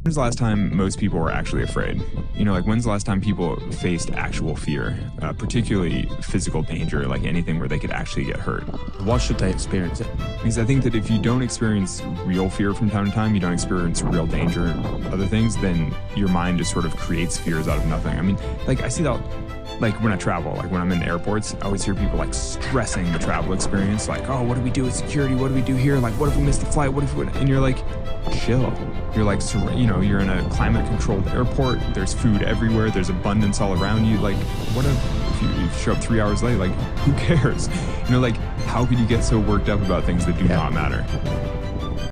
When's the last time most people were actually afraid? You know, like when's the last time people faced actual fear, particularly physical danger, like anything where they could actually get hurt? Why should they experience it? Because I think that if you don't experience real fear from time to time, you don't experience real danger, other things, then your mind just sort of creates fears out of nothing. I mean, like I see that like when I travel, like when I'm in airports, I always hear people like stressing the travel experience, like, oh, what do we do with security? What do we do here? Like, what if we miss the flight? What if we, and you're like, chill. You're like, you know, you're in a climate controlled airport. There's food everywhere. There's abundance all around you. Like, what if you show up 3 hours late? Like, who cares? You know, like, how could you get so worked up about things that do not matter?